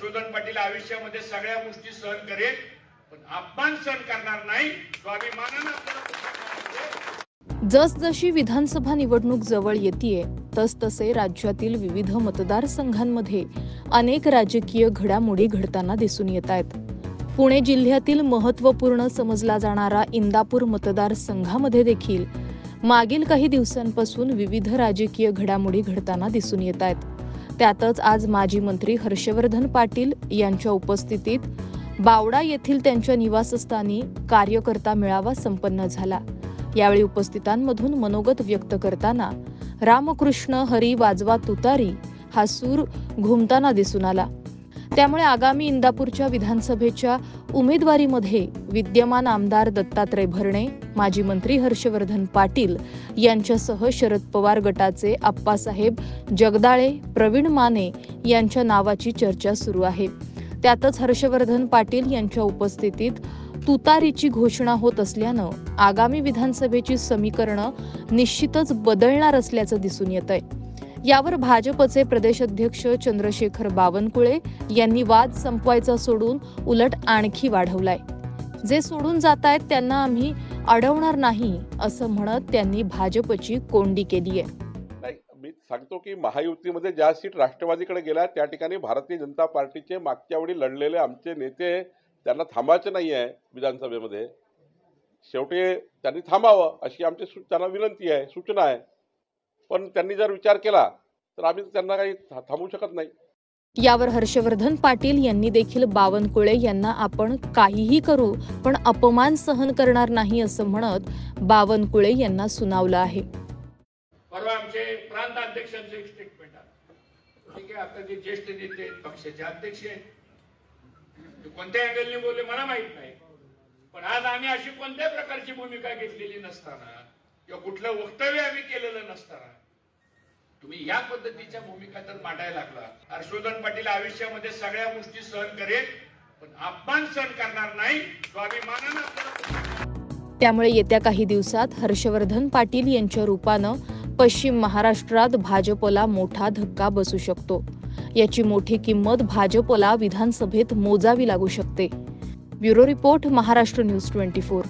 हर्षवर्धन पाटील आयुष्यामध्ये सगळ्या गोष्टी सहन करेल, पण अपमान सहन करणार नाही. स्वाभिमानानं आपल्याला जसजशी विधानसभा निवडणूक जवळ येतेय तसतसे राज्यातील विविध मतदारसंघांमध्ये अनेक राजकीय घडामोडी घडताना दिसून येत आहेत. पुणे जिल्ह्यातील महत्त्वपूर्ण समजला जाणारा इंदापूर मतदारसंघामध्ये देखील मागील काही दिवसांपासून विविध राजकीय घडामोडी घडताना दिसून येत आहेत. त्यातच आज माजी मंत्री हर्षवर्धन पाटील यांच्या उपस्थितीत बावडा येथील त्यांच्या निवासस्थानी कार्यकर्ता मेळावा संपन्न झाला. यावेळी उपस्थितांमधून मनोगत व्यक्त करताना रामकृष्ण हरी वाजवा तुतारी हा सूर घुमताना दिसून आला. त्यामुळे आगामी इंदापूरच्या विधानसभेच्या उमेदवारीमध्ये विद्यमान आमदार दत्तात्रय भरणे, माजी मंत्री हर्षवर्धन पाटील यांच्यासह शरद पवार गटाचे आप्पासाहेब जगदाळे, प्रवीण माने यांच्या नावाची चर्चा सुरू आहे. त्यातच हर्षवर्धन पाटील यांच्या उपस्थितीत तुतारीची घोषणा होत असल्यानं आगामी विधानसभेची समीकरणं निश्चितच बदलणार असल्याचं दिसून येतंय. यावर भाजपचे प्रदेशाध्यक्ष चंद्रशेखर बावनकुळे यांनी वाद संपवायचा सोडून उलट आणखी वाढवलाय. जे सोडून जात आहेत त्यांना आम्ही अडवणार नाही असं म्हणत त्यांनी भाजपची कोंडी केली आहे. मी सांगतो की महायुतीमध्ये ज्या सीट राष्ट्रवादीकडे गेल्या त्या ठिकाणी भारतीय जनता पार्टीचे मागच्या वेळी लढलेले आमचे नेते त्यांना थांबायचे नाही आहे विधानसभेमध्ये. शेवटी त्यांनी थांबावं अशी आमची त्यांना विनंती आहे, सूचना आहे. पण त्यांनी जर विचार केला तर आम्ही त्यांना काही थांबवू शकत नाही. यावर हर्षवर्धन पाटील यांनी देखील बावनकुळे यांना आपण काहीही करू पण अपमान सहन करणार नाही असं म्हणत बावनकुळे यांना सुनावलं आहे. परवा आमचे प्रांत अध्यक्षांचे एक स्टेटमेंट आलं. ठीक आहे, आता जे ज्येष्ठ नेते पक्षाचे अध्यक्ष आहेत ते कोणत्या अँगलने बोलले मला माहित नाही, पण आज आम्ही अशी कोणत्या प्रकारची भूमिका घेतलेली नसताना किंवा कुठलं वक्तव्य आम्ही केलेलं नसताना तुम्ही या पद्धतीच्या भूमिका तर मांडायला लागला. हर्षवर्धन पाटील आयुष्यामध्ये सगळ्या गोष्टी सहन करेल, पण अपमान सहन करणार नाही. स्वाभिमानानं आपल्याला त्यामुळे येत्या काही दिवसात हर्षवर्धन पाटील यांच्या रूपानं पश्चिम महाराष्ट्रात भाजपला मोठा धक्का बसू शकतो. याची मोठी किंमत भाजपला विधानसभेत मोजावी लागू शकते. Bureau report, Maharashtra news 24.